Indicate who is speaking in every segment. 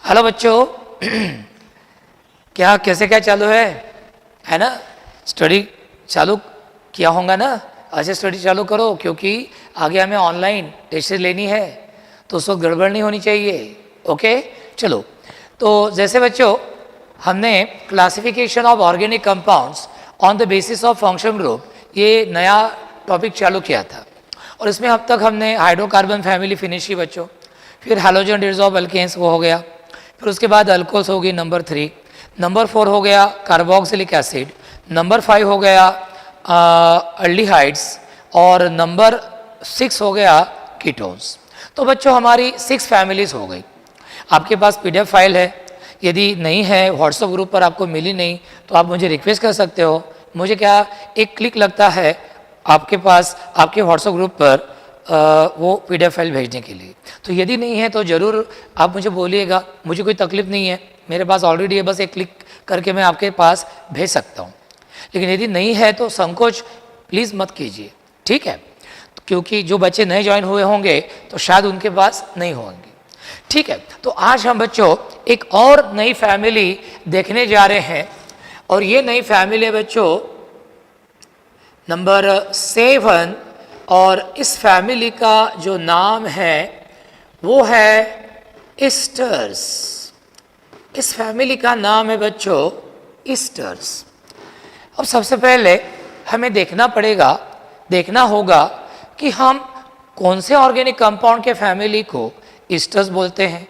Speaker 1: Hello बच्चों, कैसे क्या चालू है ना? स्टडी चालू किया होगा ना? अच्छे स्टडी चालू करो, क्योंकि आगे हमें ऑनलाइन टेस्ट लेनी है, तो उस वक्त गड़बड़ नहीं होनी चाहिए। ओके, चलो। तो जैसे बच्चों हमने classification of organic compounds on the basis of function group, ये नया टॉपिक चालू किया था, और इसमें अब तक हमने हाइड्रोकार्बन फैमिली फिनिश की बच्चों, फिर हैलोजन डिसॉल्व अल्केन्स वो हो गया, फिर उसके बाद अल्कोहल्स होगी नंबर 3, नंबर 4 हो गया कार्बोक्सिलिक एसिड, नंबर 5 हो गया अल्डिहाइड्स, और नंबर 6 हो गया कीटोन्स। तो बच्चों हमारी 6 फैमिलीज हो गई। आपके पास पीडीएफ फाइल है, यदि नहीं है व्हाट्सएप ग्रुप पर आपको मिली नहीं तो आप मुझे रिक्वेस्ट कर सकते हो। मुझे क्या एक क्लिक लगता है आपके पास आपके व्हाट्सएप ग्रुप पर वो पीडीएफ फाइल भेजने के लिए। तो यदि नहीं है तो ज़रूर आप मुझे बोलिएगा, मुझे कोई तकलीफ नहीं है, मेरे पास ऑलरेडी है, बस एक क्लिक करके मैं आपके पास भेज सकता हूँ। लेकिन यदि नहीं है तो संकोच प्लीज़ मत कीजिए, ठीक है? क्योंकि जो बच्चे नए ज्वाइन हुए होंगे तो शायद उनके पास नहीं होंगे, ठीक है? तो आज हम बच्चों एक और नई फैमिली देखने जा रहे हैं, और ये नई फैमिली है बच्चों नंबर 7, और इस फैमिली का जो नाम है वो है ईस्टर्स। इस फैमिली का नाम है बच्चों ईस्टर्स। अब सबसे पहले हमें देखना होगा कि हम कौन से ऑर्गेनिक कंपाउंड के फैमिली को ईस्टर्स बोलते हैं।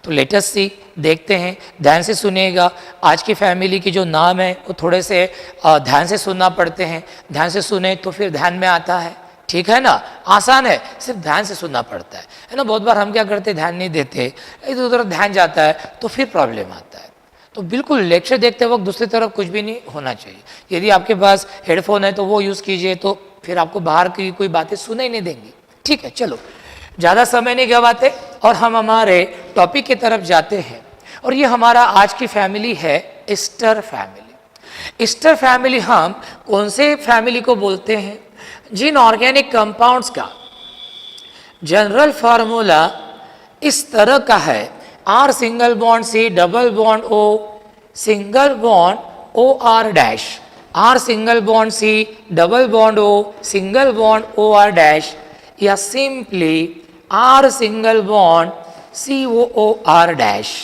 Speaker 1: तो लेटेस्ट सी देखते हैं, ध्यान से सुनिएगा। आज की फैमिली की जो नाम है वो थोड़े से ध्यान से सुनना पड़ते हैं, ध्यान से सुने तो फिर ध्यान में आता है, ठीक है ना? आसान है, सिर्फ ध्यान से सुनना पड़ता है ना? बहुत बार हम क्या करते हैं, ध्यान नहीं देते, इधर उधर ध्यान जाता है तो फिर प्रॉब्लम आता है। तो बिल्कुल लेक्चर देखते वक्त दूसरी तरफ कुछ भी नहीं होना चाहिए। यदि आपके पास हेडफोन है तो वो यूज़ कीजिए, तो फिर आपको बाहर की कोई बातें सुनाई नहीं देंगी, ठीक है? चलो, ज़्यादा समय नहीं गवाते और हम हमारे टॉपिक की तरफ जाते हैं। और ये हमारा आज की फैमिली है ईस्टर फैमिली। ईस्टर फैमिली हम कौन से फैमिली को बोलते हैं? जिन ऑर्गेनिक कंपाउंड्स का जनरल फार्मूला इस तरह का है, R single bond C double bond O single bond OR dash, R single bond C double bond O single bond OR dash, या simply R single bond COOR dash.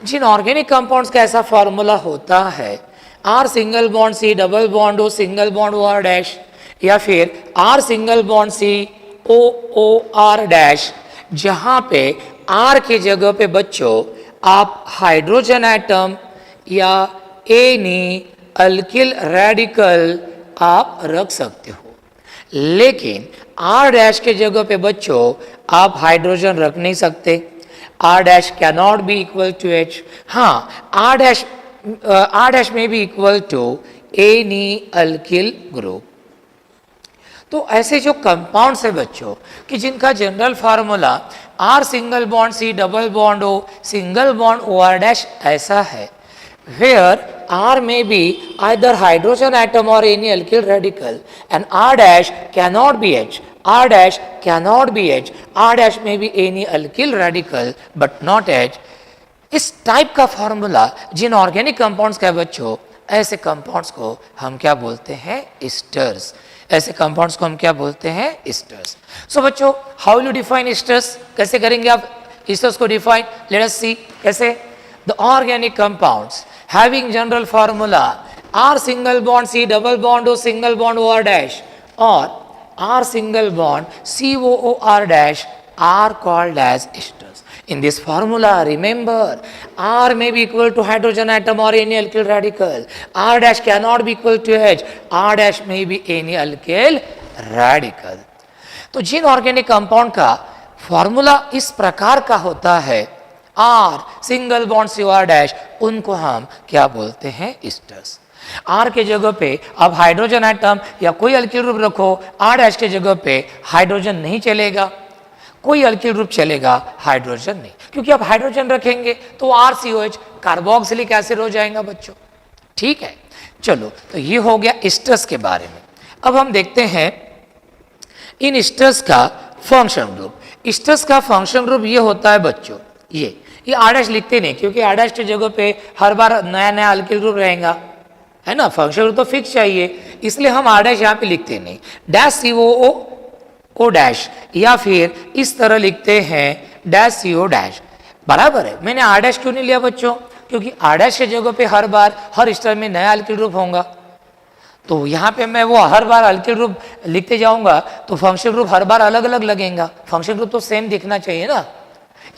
Speaker 1: जिन organic compounds का ऐसा formula होता है R single bond C double bond O single bond OR dash, या फिर R single bond COOR dash, जहाँ पे R के जगह पे बच्चों आप हाइड्रोजन एटम या एनी अल्किल रेडिकल आप रख सकते हो। लेकिन R डैश के जगह पे बच्चों आप हाइड्रोजन रख नहीं सकते। R dash cannot be equal to H। हाँ, R डैश में be equal to any alkyl group. तो ऐसे जो कंपाउंड्स है बच्चों कि जिनका general formula R single bond C double bond O single bond OR dash ऐसा है, where R may be either hydrogen atom or any alkyl radical, and R dash cannot be H. R dash cannot be H. R dash may be any alkyl radical but not H. इस type का formula जिन organic compounds का बच्चों, ऐसे compounds को हम क्या बोलते हैं? ईस्टर्स। ऐसे कंपाउंड्स को हम क्या बोलते हैं? ईस्टर्स। सो बच्चों, हाउ यू डिफाइन ईस्टर्स? कैसे करेंगे आप ईस्टर्स को डिफाइन? लेट अस सी कैसे। The organic compounds having general formula R single bond C double bond O single bond OR dash, or R single bond COOR dash, are called as esters. In this formula, remember, R may be equal to hydrogen atom or any alkyl radical. R dash cannot be equal to H. R dash may be any alkyl radical. तो जिन organic compound का formula इस प्रकार का होता है, R single bond COR dash, उनको हम क्या बोलते हैं? ईस्टर्स। R के जगह पे अब हाइड्रोजन एटम या कोई अल्किल ग्रुप रखो, R डैश के जगह पे हाइड्रोजन नहीं चलेगा, कोई अल्किल ग्रुप चलेगा, हाइड्रोजन नहीं, क्योंकि अब हाइड्रोजन रखेंगे तो RCOH कार्बोक्सिलिक एसिड हो जाएगा बच्चों, ठीक है? चलो, तो ये हो गया ईस्टर्स के बारे में। अब हम देखते हैं इन ईस्टर्स का फंक्शन ग्रुप। ईस्टर्स का फंक्शन ग्रुप ये होता है बच्चों, ये ये आर डैश लिखते नहीं, क्योंकि आर डैश की जगह पे हर बार नया नया अल्किल ग्रुप रहेगा, है ना, फंक्शनल ग्रुप तो फिक्स चाहिए, इसलिए हम आर डैश यहाँ पे लिखते नहीं। डैश सी ओ डैश, या फिर इस तरह लिखते हैं डैश सी ओ डैश, बराबर है। मैंने आर डैश क्यों नहीं लिया बच्चों, क्योंकि आर डैश की जगह पे हर बार हर स्तर में नया अल्किल ग्रुप होगा, तो यहाँ पे मैं वो हर बार अल्किल ग्रुप लिखते जाऊंगा तो फंक्शनल ग्रुप हर बार अलग अलग लगेगा, फंक्शनल ग्रुप तो सेम दिखना चाहिए ना,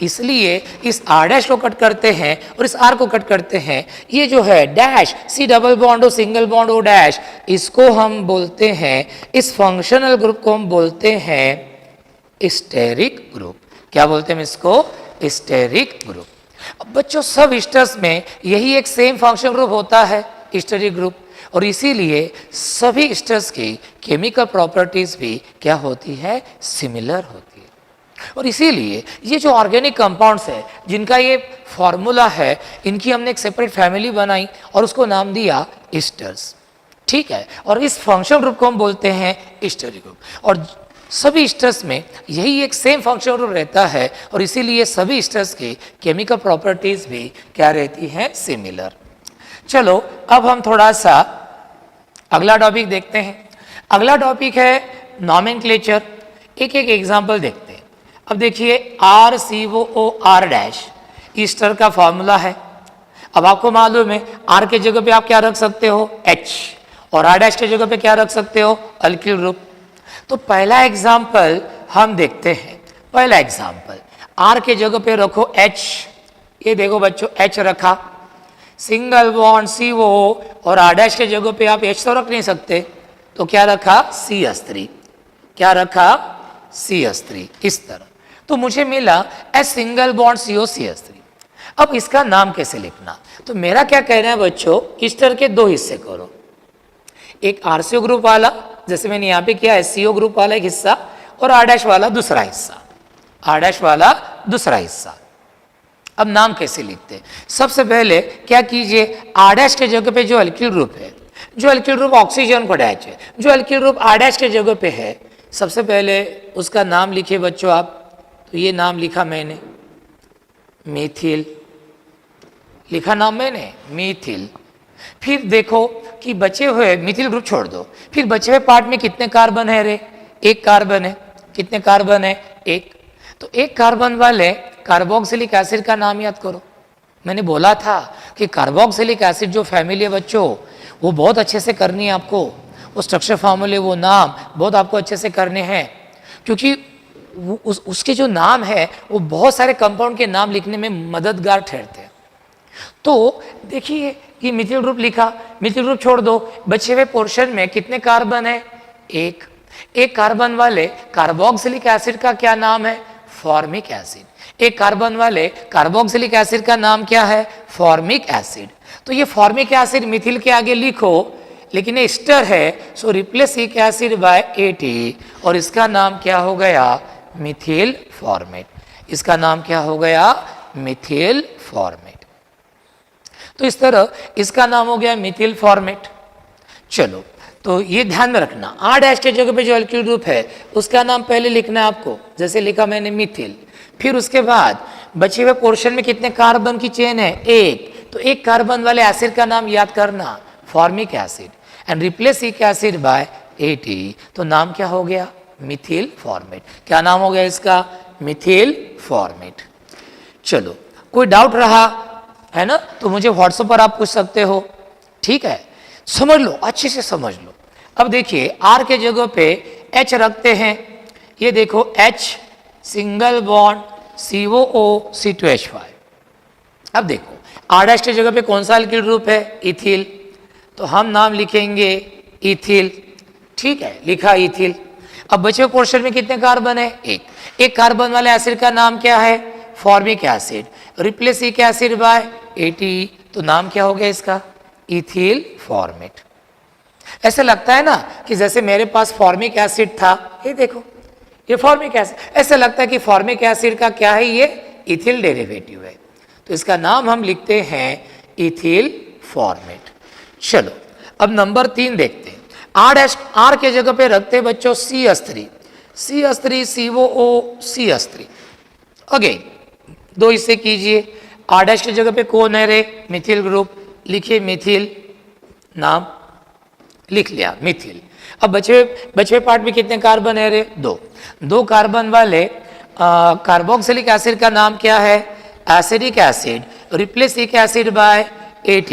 Speaker 1: इसलिए इस आर डैश को कट करते हैं और इस आर को कट करते हैं। ये जो है डैश सी डबल बॉन्ड और सिंगल बॉन्ड ओ डैश, इसको हम बोलते हैं, इस फंक्शनल ग्रुप को हम बोलते हैं स्टेरिक ग्रुप। क्या बोलते हैं इसको? Steric group. अब बच्चों सब स्टर्स में यही एक सेम फंक्शनल ग्रुप होता है, स्टेरिक ग्रुप, और इसीलिए सभी स्टर्स की केमिकल प्रॉपर्टीज भी क्या होती है? सिमिलर होती है। और इसीलिए ये जो ऑर्गेनिक कंपाउंड्स है जिनका ये फॉर्मूला है, इनकी हमने एक सेपरेट फैमिली बनाई और उसको नाम दिया ईस्टर्स, ठीक है। और इस फंक्शनल ग्रुप को हम बोलते हैं ईस्टरिक ग्रुप, और सभी ईस्टर्स में यही एक सेम फंक्शनल ग्रुप रहता है, और इसीलिए सभी ईस्टर्स की केमिकल प्रॉपर्टीज भी क्या रहती हैं? सिमिलर। चलो अब हम थोड़ा सा अगला टॉपिक देखते हैं। अगला टॉपिक है नॉमेनक्लेचर। एक एक एग्जाम्पल देखते हैं। अब देखिए RCOO R डैश ईस्टर का फॉर्मूला है। अब आपको मालूम है R के जगह पे आप क्या रख सकते हो? H, और R डैश के जगह पे क्या रख सकते हो? Alkyl group. तो पहला एग्जाम्पल हम देखते हैं। पहला एग्जाम्पल R के जगह पे रखो H, ये देखो बच्चों H रखा, सिंगल बॉन्ड CO, और R डैश के जगह पे आप H तो रख नहीं सकते, तो क्या रखा? CH3। क्या रखा? CH3, इस तरह। तो मुझे मिला H single bond CO CH3। अब इसका नाम कैसे लिखना? तो मेरा क्या कहना है बच्चों, ईस्टर के दो हिस्से करो, एक RCO ग्रुप वाला, जैसे मैंने यहाँ पे किया SCO ग्रुप वाला एक हिस्सा, और R डैश वाला दूसरा हिस्सा, R डैश वाला दूसरा हिस्सा। अब नाम कैसे लिखते हैं? सबसे पहले क्या कीजिए, R डैश के जगह पे जो अल्किल ग्रुप है, जो अल्किल ग्रुप ऑक्सीजन को अटैच है, जो अल्किल ग्रुप R डैश के जगह पे है, सबसे पहले उसका नाम लिखिए बच्चों आप। तो ये नाम लिखा मैंने मीथिल, लिखा नाम मैंने मीथिल। फिर देखो कि बचे हुए मिथिल ग्रुप छोड़ दो, फिर बचे हुए पार्ट में कितने कार्बन है रे? एक कार्बन है। कितने कार्बन है? एक। तो एक कार्बन वाले कार्बोक्सिलिक एसिड का नाम याद करो। मैंने बोला था कि कार्बोक्सिलिक एसिड जो फैमिली है बच्चों, वो बहुत अच्छे से करनी है आपको, वो स्ट्रक्चर फॉर्मूले, वो नाम बहुत आपको अच्छे से करने हैं, क्योंकि उसके जो नाम है वो बहुत सारे कंपाउंड के नाम लिखने में मददगार ठहरते हैं। तो देखिए ये मिथिल ग्रुप लिखा, मिथिल ग्रुप छोड़ दो, बचे हुए पोर्शन में कितने कार्बन है? एक। एक कार्बन वाले कार्बोक्सिलिक एसिड का क्या नाम है? Formic acid. एक कार्बन वाले कार्बोक्सिलिक एसिड का नाम क्या है? Formic acid. तो ये फॉर्मिक एसिड मिथिल के आगे लिखो, लेकिन ये एस्टर है, सो रिप्लेस इक एसिड बाय AT, और इसका नाम क्या हो गया? मिथिल फॉर्मेट। इसका नाम क्या हो गया? मिथिल फॉर्मेट। तो इस तरह इसका नाम हो गया मिथिल फॉर्मेट। चलो तो ये ध्यान में रखना, R डैश के जगह पे जो अल्किल ग्रुप है उसका नाम पहले लिखना है आपको, जैसे लिखा मैंने मिथिल। फिर उसके बाद बचे हुए पोर्शन में कितने कार्बन की चेन है? एक। तो एक कार्बन वाले एसिड का नाम याद करना, फॉर्मिक एसिड, एंड रिप्लेस इक एसिड बाय AT, तो नाम क्या हो गया? मिथिल फॉर्मेट। क्या नाम हो गया इसका? मिथिल फॉर्मेट। चलो कोई डाउट रहा है ना, तो मुझे व्हाट्सएप पर आप पूछ सकते हो, ठीक है। समझ लो, अच्छे से समझ लो। अब देखिए R के जगह पे H रखते हैं, ये देखो H single bond COO C2H5। अब देखो R डैश की जगह पे कौन सा अल्किल ग्रुप है? इथिल। तो हम नाम लिखेंगे इथिल, ठीक है, लिखा इथिल। अब बचे हुए पोर्शन में कितने कार्बन है? एक। एक कार्बन वाले एसिड का नाम क्या है? Formic acid. रिप्लेस इक एसिड बाय AT, तो नाम क्या हो गया इसका? Ethyl format. ऐसे लगता है ना कि जैसे मेरे पास फॉर्मिक एसिड था, ये देखो ये फॉर्मिक एसिड, ऐसे लगता है कि फॉर्मिक एसिड का क्या है? ये इथिल डेरिवेटिव है, तो इसका नाम हम लिखते हैं इथिल फॉर्मेट। चलो अब नंबर 3 देखते हैं। R के जगह पे रखते हैं बच्चों CH3, CH3 COO CH3। Again दो हिस्से कीजिए, आर डैश की जगह पे कौन है रे? Methyl group. लिखिए मिथिल, नाम लिख लिया मिथिल। अब बचे पार्ट में कितने कार्बन है रे? 2। 2 कार्बन वाले कार्बोक्सिलिक एसिड का नाम क्या है? Acetic acid. Replacing acid by AT,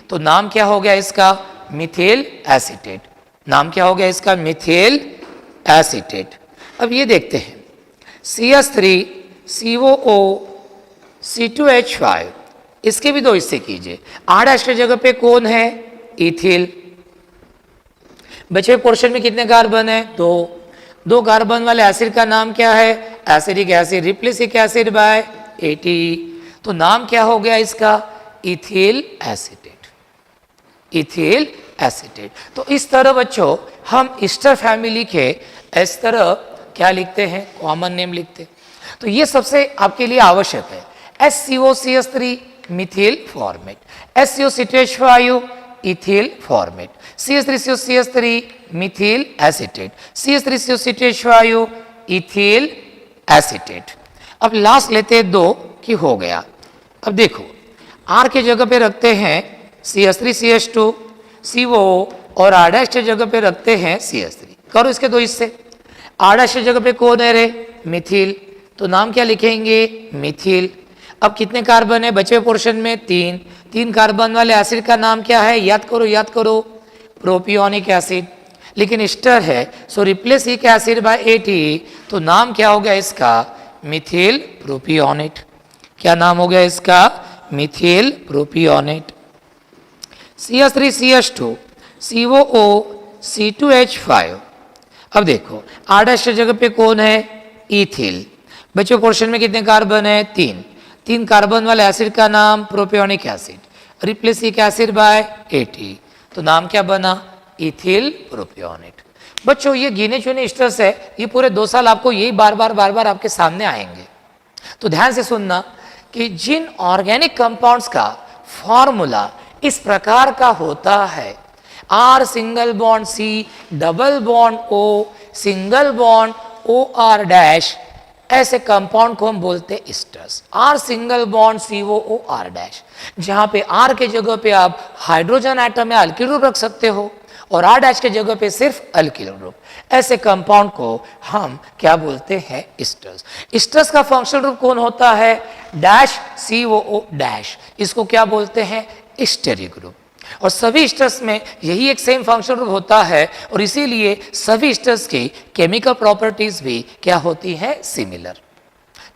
Speaker 1: तो नाम क्या हो गया इसका? Methyl acetate. नाम क्या हो गया इसका? Methyl acetate. अब ये देखते हैं CH3 COO C2H5, इसके भी 2 हिस्से कीजिए। आर डैश की जगह पे कौन है? इथिल। बचे पोर्शन में कितने कार्बन है? 2। 2 कार्बन वाले एसिड का नाम क्या है? Acetic acid. Replacing acid by AT, तो नाम क्या हो गया इसका? Ethyl acetate. Ethyl acetate. तो इस तरह बच्चों हम ईस्टर फैमिली के इस तरह क्या लिखते हैं? कॉमन नेम लिखते हैं। तो ये सबसे आपके लिए आवश्यक है। SCOCH3 Mithil formate, SCO-C2H5 ethyl formate, CH3COCH3 methyl acetate, CH3COC2H5 ethyl acetate. अब लास्ट लेते हैं 2 की हो गया। अब देखो R के जगह पे रखते हैं CH3CH2 CO और R डैश के जगह पे रखते हैं CH3। करो इसके 2 हिस्से। R डैश की जगह पे कौन है रे? मिथिल, तो नाम क्या लिखेंगे? मिथिल। अब कितने कार्बन है बचे पोर्शन में? 3। 3 कार्बन वाले एसिड का नाम क्या है? याद करो, प्रोपियोनिक एसिड। लेकिन ईस्टर है, so replacing acid by AT, तो नाम क्या हो गया इसका? मिथिल प्रोपियोनेट। क्या नाम हो गया इसका? Mithil propionate. CH3CH2 COO C2H5। अब देखो आर डैश की जगह पे कौन है? इथिल। बचे पोर्शन में कितने कार्बन है? 3। 3 कार्बन वाले एसिड का नाम propionic acid. Replacing acid by AT, तो नाम क्या बना? Ethyl propionate. बच्चों ये गिने चुने ईस्टर्स है, ये पूरे 2 साल आपको यही बार बार आपके सामने आएंगे। तो ध्यान से सुनना कि जिन ऑर्गेनिक कंपाउंड्स का फॉर्मूला इस प्रकार का होता है, R single bond C double bond O single bond OR dash, ऐसे कंपाउंड को हम बोलते हैं esters. R single bond COOR dash, जहां पे R के जगह पे आप हाइड्रोजन एटम या अल्किल ग्रुप रख सकते हो और R डैश के जगह पे सिर्फ अल्किल ग्रुप, ऐसे कंपाउंड को हम क्या बोलते हैं? ईस्टर्स। ईस्टर्स का फंक्शनल ग्रुप कौन होता है? डैश COO डैश, इसको क्या बोलते हैं? ईस्टरी ग्रुप। और सभी ईस्टर्स में यही एक सेम फंक्शनल ग्रुप होता है और इसीलिए सभी ईस्टर्स की केमिकल प्रॉपर्टीज भी क्या होती है? सिमिलर।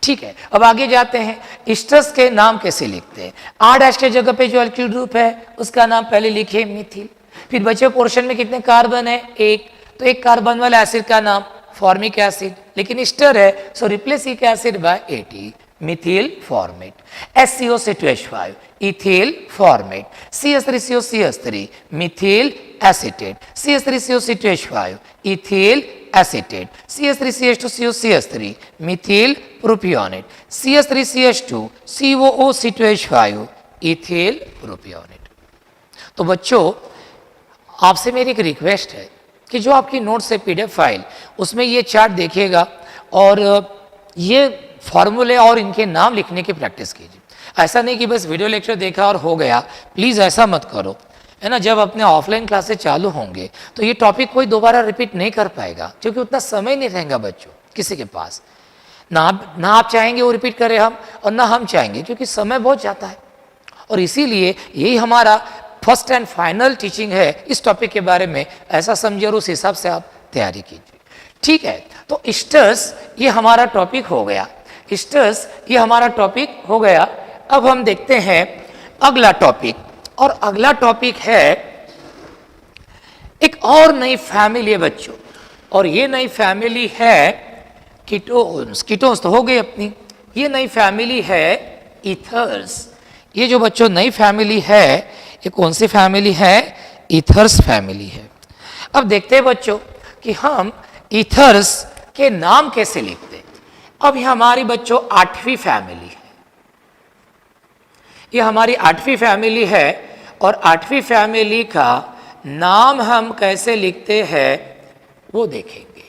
Speaker 1: ठीक है, अब आगे जाते हैं। ईस्टर्स के नाम कैसे लिखते हैं? आर डैश के जगह पे जो अल्किल ग्रुप है उसका नाम पहले लिखिए मिथिल। फिर बचे पोर्शन में कितने कार्बन है? 1। तो 1 कार्बन वाला एसिड का नाम फॉर्मिक एसिड, लेकिन ईस्टर है, so replacing acid by AT, methyl formate. SCO-C2H5 ethyl formate. CH3COCH3 methyl acetate. CH3COC2H5 ethyl acetate. CH3CH2COCH3 methyl propionate. CH3CH2 COOC2H5 ethyl propionate. तो बच्चों आपसे मेरी एक रिक्वेस्ट है कि जो आपकी नोट्स है PDF फाइल, उसमें ये चार्ट देखिएगा और ये फॉर्मूले और इनके नाम लिखने की प्रैक्टिस कीजिए। ऐसा नहीं कि बस वीडियो लेक्चर देखा और हो गया, प्लीज़ ऐसा मत करो, है ना। जब अपने ऑफलाइन क्लासेस चालू होंगे तो ये टॉपिक कोई दोबारा रिपीट नहीं कर पाएगा, क्योंकि उतना समय नहीं रहेगा बच्चों किसी के पास। ना आप चाहेंगे वो रिपीट करें हम, और ना हम चाहेंगे, क्योंकि समय बहुत जाता है। और इसीलिए यही हमारा फर्स्ट एंड फाइनल टीचिंग है इस टॉपिक के बारे में, ऐसा समझिए और उस हिसाब से आप तैयारी कीजिए। ठीक है, तो ईस्टर्स ये हमारा टॉपिक हो गया। ईस्टर्स ये हमारा टॉपिक हो गया। अब हम देखते हैं अगला टॉपिक, और अगला टॉपिक है एक और नई फैमिली है बच्चों, और ये नई फैमिली है कीटोन्स। कीटोन्स तो हो गई अपनी, ये नई फैमिली है ईथर्स। ये जो बच्चों नई फैमिली है, ये कौन सी फैमिली है? ईथर्स फैमिली है। अब देखते हैं बच्चों कि हम ईथर्स के नाम कैसे लिखते हैं। अब ये हमारी बच्चों 8वीं फैमिली है, ये हमारी 8वीं फैमिली है, और 8वीं फैमिली का नाम हम कैसे लिखते हैं वो देखेंगे।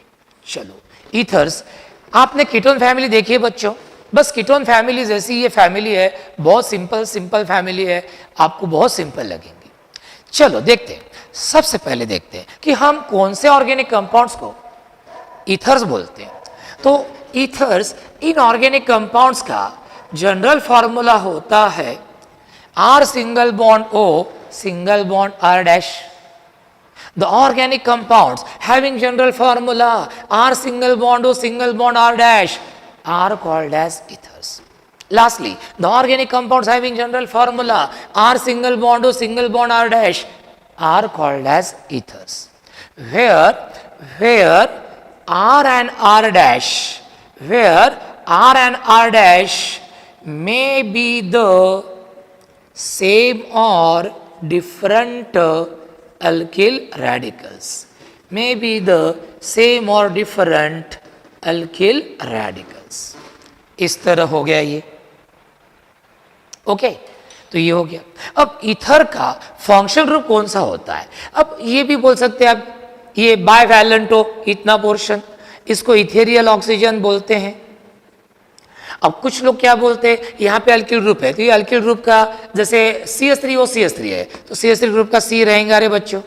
Speaker 1: चलो ईथर्स, आपने कीटोन फैमिली देखी है बच्चों, बस कीटोन फैमिली जैसी ये फैमिली है, बहुत सिंपल फैमिली है, आपको बहुत सिंपल लगेंगी। चलो देखते हैं, सबसे पहले देखते हैं कि हम कौन से ऑर्गेनिक कंपाउंड्स को ईथर्स बोलते हैं। तो ईथर्स इनऑर्गेनिक कंपाउंड्स का जनरल फॉर्मूला होता है R single bond O single bond R dash. The organic compounds having general formula R single bond O single bond R dash are called as ethers. Lastly, the organic compounds having general formula R single bond O single bond R dash are called as ethers. Where R and R dash, where R and R dash may be the same or different alkyl radicals, may be the same or different alkyl radicals. इस तरह हो गया ये, okay तो ये हो गया। अब ईथर का फंक्शनल ग्रुप कौन सा होता है? अब ये भी बोल सकते हैं आप, ये बाइवैलेंट हो इतना पोर्शन, इसको इथेरियल ऑक्सीजन बोलते हैं। अब कुछ लोग क्या बोलते हैं, यहाँ पे अल्किल ग्रुप है तो ये अल्किल ग्रुप का जैसे CH3 वो CH3 है तो CH3 ग्रुप का C रहेगा। अरे बच्चों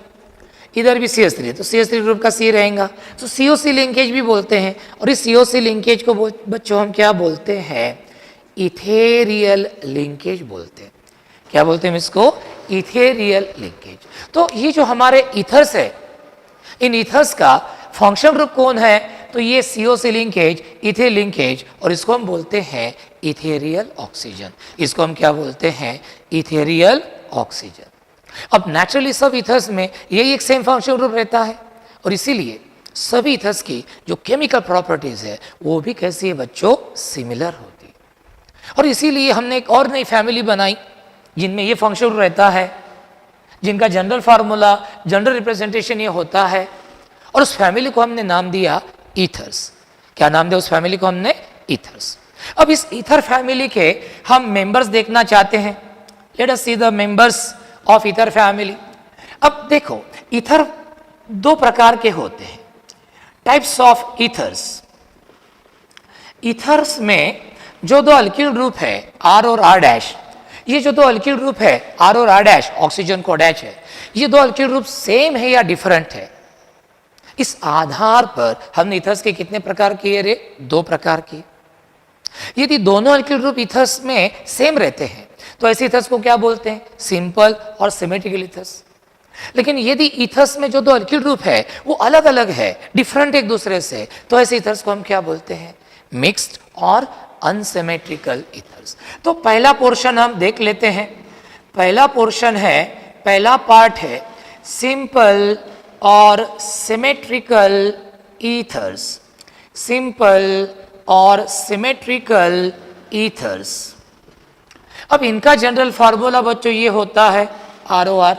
Speaker 1: इधर भी CH3 है तो CH3 ग्रुप का C रहेगा, तो COC लिंकेज भी बोलते हैं। और इस COC लिंकेज को बच्चों हम क्या बोलते हैं? इथेरियल लिंकेज बोलते हैं। क्या बोलते हैं इसको? Ethereal linkage. तो ये जो हमारे ईथर्स है, इन ईथर्स का फंक्शनल ग्रुप कौन है? तो ये COC लिंकेज, इथेल लिंकेज, और इसको हम बोलते हैं इथेरियल ऑक्सीजन। इसको हम क्या बोलते हैं? Ethereal oxygen. अब नेचुरली सब ईथर्स में यही एक सेम फंक्शनल ग्रुप रहता है और इसीलिए सभी ईथर्स की जो केमिकल प्रॉपर्टीज है वो भी कैसी है बच्चों? सिमिलर होती है। और इसीलिए हमने एक और नई फैमिली बनाई जिनमें ये फंक्शनल ग्रुप रहता है, जिनका जनरल फार्मूला, जनरल रिप्रेजेंटेशन ये होता है, और उस फैमिली को हमने नाम दिया ईथर्स। क्या नाम दिया उस फैमिली को हमने? ईथर्स। अब इस ईथर फैमिली के हम मेंबर्स देखना चाहते हैं। Let us see the members of ether family. अब देखो ईथर दो प्रकार के होते हैं, टाइप्स ऑफ ईथर्स। ईथर्स में जो दो अल्किल ग्रुप है R और R डैश, ये जो दो अल्किल ग्रुप है R और R डैश, ऑक्सीजन को डैश है, ये दो अल्किल ग्रुप सेम है या डिफरेंट है, इस आधार पर हमने ईथर्स के कितने प्रकार किए रे? 2 प्रकार किए। यदि दोनों अल्किल ग्रुप ईथर्स में सेम रहते हैं तो ऐसे ईथर्स को क्या बोलते हैं? सिंपल और सिमेट्रिकल ईथर्स। लेकिन यदि ईथर्स में जो दो अल्किल ग्रुप है वो अलग अलग है, डिफरेंट एक दूसरे से, तो ऐसे ईथर्स को हम क्या बोलते हैं? मिक्स्ड और अनसिमेट्रिकल ईथर्स। तो पहला पोर्शन हम देख लेते हैं। पहला पोर्शन है, पहला पार्ट है सिंपल और सिमेट्रिकल ईथर्स। सिंपल और सिमेट्रिकल ईथर्स। अब इनका जनरल फार्मूला बच्चों ये होता है ROR।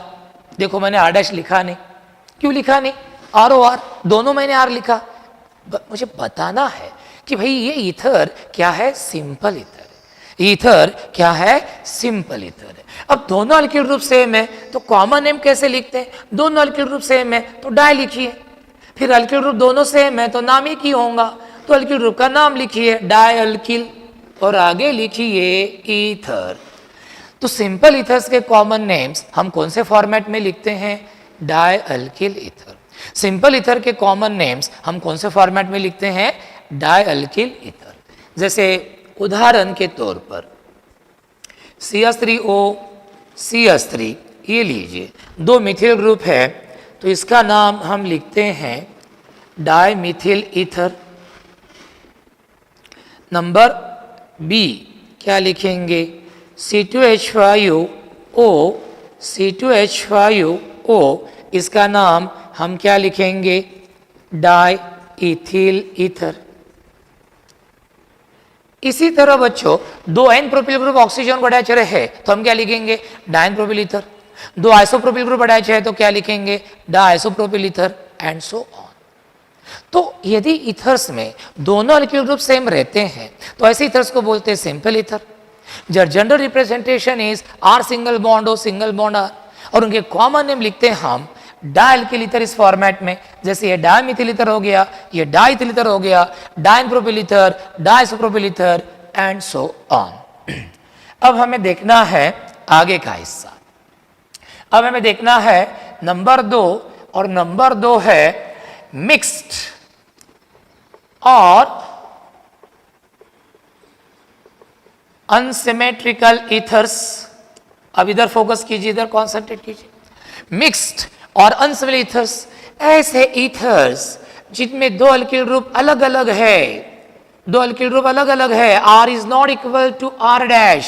Speaker 1: देखो मैंने R डैश लिखा नहीं, क्यों लिखा नहीं? ROR, दोनों मैंने R लिखा। मुझे बताना है कि भाई ये ईथर क्या है? सिंपल ईथर है। ईथर क्या है? सिंपल ईथर है। अब दोनों अल्किल ग्रुप सेम है तो कॉमन नेम कैसे लिखते हैं? दोनों अल्किल ग्रुप सेम है तो डाई लिखिए। फिर अल्किल ग्रुप दोनों सेम है तो नाम एक ही होगा, तो अल्किल ग्रुप का नाम लिखिए डाई अल्किल और आगे लिखिए ईथर। तो सिंपल ईथर्स के कॉमन नेम्स हम कौन से फॉर्मेट में लिखते हैं? Dialkyl ether. Simple ether के कॉमन नेम्स हम कौन से फॉर्मेट में लिखते हैं? Dialkyl ether. जैसे उदाहरण के तौर पर CH3O CH3 ये लीजिए, 2 मिथिल ग्रुप है तो इसका नाम हम लिखते हैं dimethyl ether. Number B क्या लिखेंगे? C2H5O C2H5O, इसका नाम हम क्या लिखेंगे? Diethyl ether. इसी तरह बच्चों 2 N प्रोपिल ग्रुप ऑक्सीजन को अटैच रहे तो हम क्या लिखेंगे? Di n propyl ether. 2 isopropyl group attach है तो क्या लिखेंगे? Diisopropyl ether and so on. तो यदि ईथर्स में दोनों अल्किल ग्रुप सेम रहते हैं तो ऐसे ईथर्स को बोलते हैं simple ether. General representation is R single bond O single bond R, और उनके कॉमन नेम लिखते हैं हम डाई अल्किल ईथर इस फॉर्मेट में। जैसे ये डाई मिथिल ईथर हो गया, ये डाई इथिल ईथर हो गया, di n propyl ether, diisopropyl ether and so on. अब हमें देखना है आगे का हिस्सा। अब हमें देखना है नंबर 2, और नंबर 2 है मिक्स्ड और अनसिमेट्रिकल ईथर्स। अब इधर फोकस कीजिए, इधर कॉन्सेंट्रेट कीजिए। मिक्स्ड और अनसिमेट्रिकल ईथर्स ऐसे ईथर्स जिनमें दो अल्किल ग्रुप अलग अलग है, दो अल्किल ग्रुप अलग अलग है, R is not equal to R dash.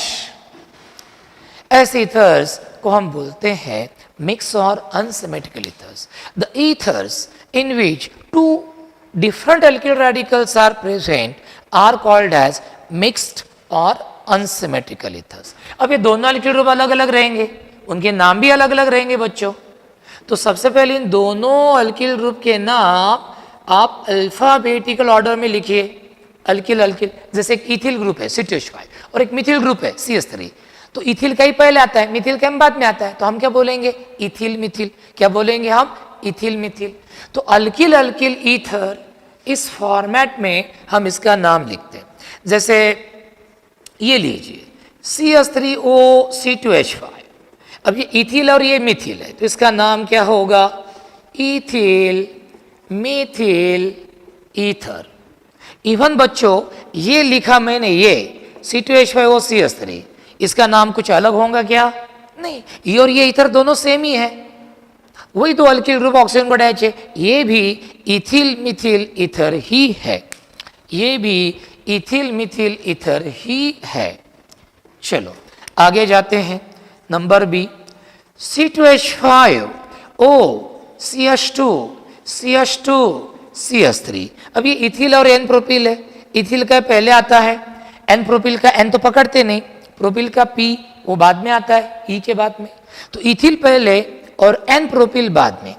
Speaker 1: ऐसे ईथर्स को हम बोलते हैं मिक्स और unsymmetrical ethers. The ethers in which two different alkyl radicals are present are called as mixed और unsymmetrical ethers। अब ये दोनों alkyl ग्रुप अलग अलग रहेंगे, उनके नाम भी अलग अलग रहेंगे बच्चों। तो सबसे पहले इन दोनों alkyl ग्रुप के नाम आप अल्फाबेटिकल ऑर्डर में लिखिए। अल्किल अल्किल, जैसे एक इथिल ग्रुप है C2H5 और एक मिथिल ग्रुप है CH3, तो इथिल का ही पहले आता है, मिथिल का बाद में आता है, तो हम क्या बोलेंगे? इथिल मिथिल। क्या बोलेंगे हम? इथिल मिथिल। तो अल्किल अल्किल ईथर इस फॉर्मेट में हम इसका नाम लिखते हैं। जैसे ये लीजिए CH3O C2H5, अब ये इथिल और ये मिथिल है, तो इसका नाम क्या होगा? Ethyl methyl ether. इवन बच्चों ये लिखा मैंने, ये C2H5O CH3, इसका नाम कुछ अलग होगा क्या? नहीं, ये और ये ईथर दोनों सेम ही है, वही तो अल्किल ग्रुप ऑक्सीजन को अटैच है। ये भी इथिल मिथिल ईथर ही है, ये भी इथिल मिथिल ईथर ही है। चलो आगे जाते हैं। Number B C2H5O CH2 CH2 CH3। अब ये इथिल और एन प्रोपिल है। इथिल का पहले आता है, एन प्रोपिल का एन तो पकड़ते नहीं, प्रोपिल का पी वो बाद में आता है, ई के बाद में। तो इथिल पहले और एन प्रोपिल बाद में,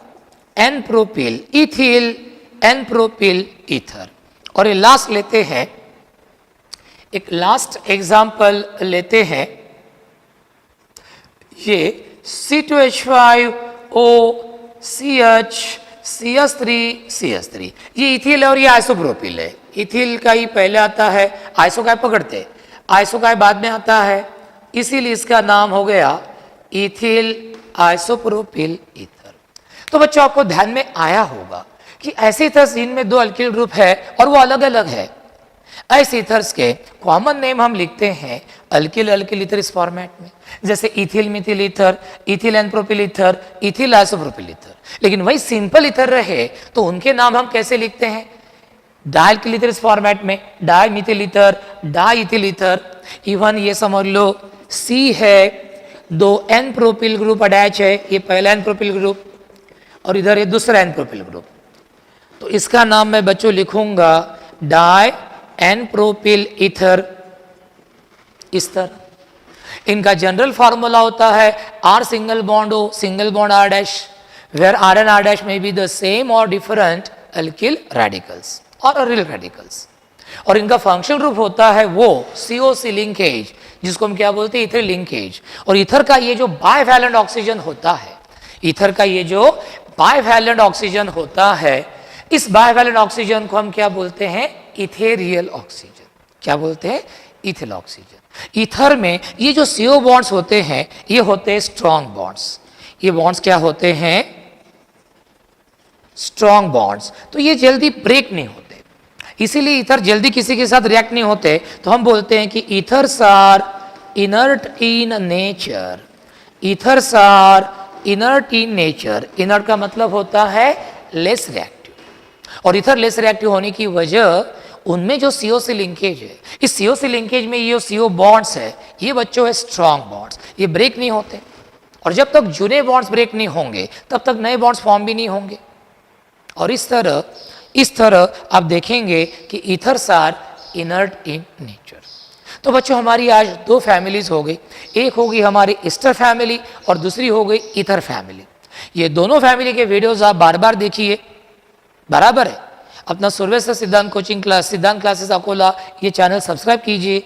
Speaker 1: n propyl ethyl n propyl ether. और ये लास्ट लेते हैं, एक लास्ट एग्जाम्पल लेते हैं, ये C2H5O CH CH3 ये इथिल और ये आइसोप्रोपिल है। इथिल का ही पहले आता है, आइसो का पकड़ते, आइसो का बाद में आता है, इसीलिए इसका नाम हो गया इथिल आइसोप्रोपिल ईथर। तो बच्चों आपको ध्यान में आया होगा कि ऐसे ईथर्स जिनमें दो अल्किल ग्रुप है और वो अलग अलग है, ऐसे ईथर्स के कॉमन नेम हम लिखते हैं अल्किल अल्किल ईथर इस फॉर्मेट में। जैसे ethyl methyl ether, ethyl n propyl ether, ethyl isopropyl ether. लेकिन वही सिंपल ईथर रहे तो उनके नाम हम कैसे लिखते हैं? डायल्किल ईथर इस फॉर्मेट में, dimethyl ether, diethyl ether. Even ये समझ लो सी है, दो एन प्रोपिल ग्रुप अटैच है, ये पहला एन प्रोपिल ग्रुप और इधर ये दूसरा एन प्रोपिल ग्रुप, तो इसका नाम मैं बच्चों लिखूंगा डाई एन प्रोपिल ईथर इस तरह। इनका जनरल फार्मूला होता है R single bond O single bond R dash, where R and R dash में बी द सेम और डिफरेंट अल्किल रेडिकल्स और अरिल रेडिकल्स। और इनका फंक्शनल ग्रुप होता है वो COC लिंकेज, जिसको हम क्या बोलते हैं? Ether linkage. और ईथर का ये जो बाइवैलेंट ऑक्सीजन होता है, ईथर का ये जो बाइवैलेंट ऑक्सीजन होता है, इस बाइवैलेंट ऑक्सीजन को हम क्या बोलते हैं? Ethereal oxygen. क्या बोलते हैं? Ethyl oxygen. ईथर में ये जो CO बॉन्ड्स होते हैं ये होते हैं स्ट्रॉन्ग बॉन्ड्स। ये बॉन्ड्स क्या होते हैं? Strong bonds. तो ये जल्दी ब्रेक नहीं होते, इसीलिए ईथर जल्दी किसी के साथ रिएक्ट नहीं होते। तो हम बोलते हैं कि ethers are inert in nature. Ethers are inert in nature. Inert का मतलब होता है लेस रिएक्टिव, और ईथर लेस रिएक्टिव होने की वजह उनमें जो COC लिंकेज है, इस COC लिंकेज में ये CO बॉन्ड्स है, ये बच्चों है स्ट्रॉन्ग बॉन्ड्स, ये ब्रेक नहीं होते। और जब तक जुने बॉन्ड्स ब्रेक नहीं होंगे तब तक नए बॉन्ड्स फॉर्म भी नहीं होंगे। और इस तरह आप देखेंगे कि ethers are inert in nature. तो बच्चों हमारी आज दो फैमिलीज हो गई, एक होगी हमारी ईस्टर फैमिली और दूसरी हो गई ईथर फैमिली। ये दोनों फैमिली के वीडियोस आप बार बार देखिए, बराबर है। अपना सुरवेश्वर सिद्धांत कोचिंग क्लास, सिद्धांत क्लासेस अकोला, ये चैनल सब्सक्राइब कीजिए।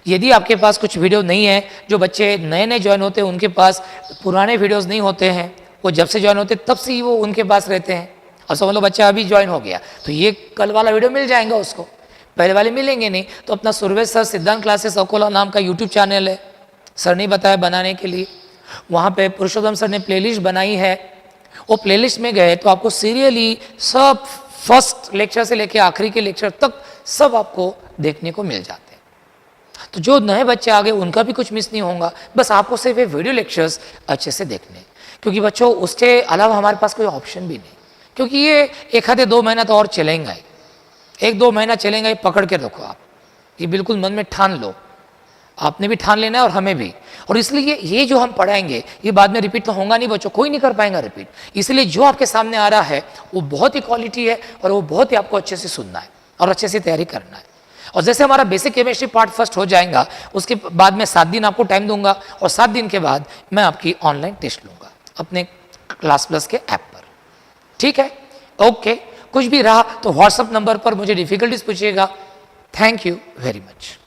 Speaker 1: यदि आपके पास कुछ वीडियो नहीं है, जो बच्चे नए नए ज्वाइन होते हैं उनके पास पुराने वीडियोस नहीं होते हैं, वो जब से ज्वाइन होते तब से ही वो उनके पास रहते हैं। अब समझ लो बच्चा अभी ज्वाइन हो गया तो ये कल वाला वीडियो मिल जाएगा उसको, पहले वाले मिलेंगे नहीं। तो अपना सुरवेश सर सिद्धांत क्लासेस अकोला नाम का यूट्यूब चैनल है, सर ने बताया बनाने के लिए। वहाँ पे पुरुषोत्तम सर ने प्लेलिस्ट बनाई है, वो प्लेलिस्ट में गए तो आपको सीरियली सब फर्स्ट लेक्चर से लेकर आखिरी के लेक्चर तक सब आपको देखने को मिल जाते हैं। तो जो नए बच्चे आ गए उनका भी कुछ मिस नहीं होगा, बस आपको सिर्फ ये वीडियो लेक्चर्स अच्छे से देखने। क्योंकि बच्चों उसके अलावा हमारे पास कोई ऑप्शन भी नहीं, क्योंकि ये 1 आधे 2 महीना तो और चलेंगे ही, 1-2 महीना चलेंगे, पकड़ के रखो आप, ये बिल्कुल मन में ठान लो। आपने भी ठान लेना है और हमें भी। और इसलिए ये जो हम पढ़ाएंगे ये बाद में रिपीट तो होगा नहीं बच्चों, कोई नहीं कर पाएगा रिपीट। इसलिए जो आपके सामने आ रहा है वो बहुत ही क्वालिटी है और वो बहुत ही आपको अच्छे से सुनना है और अच्छे से तैयारी करना है। और जैसे हमारा बेसिक केमिस्ट्री पार्ट फर्स्ट हो जाएगा, उसके बाद में 7 दिन आपको टाइम दूंगा और 7 दिन के बाद मैं आपकी ऑनलाइन टेस्ट लूंगा अपने क्लास प्लस के ऐप पर। ठीक है, ओके। कुछ भी रहा तो व्हाट्सएप नंबर पर मुझे डिफिकल्टीज पूछिएगा। Thank you very much.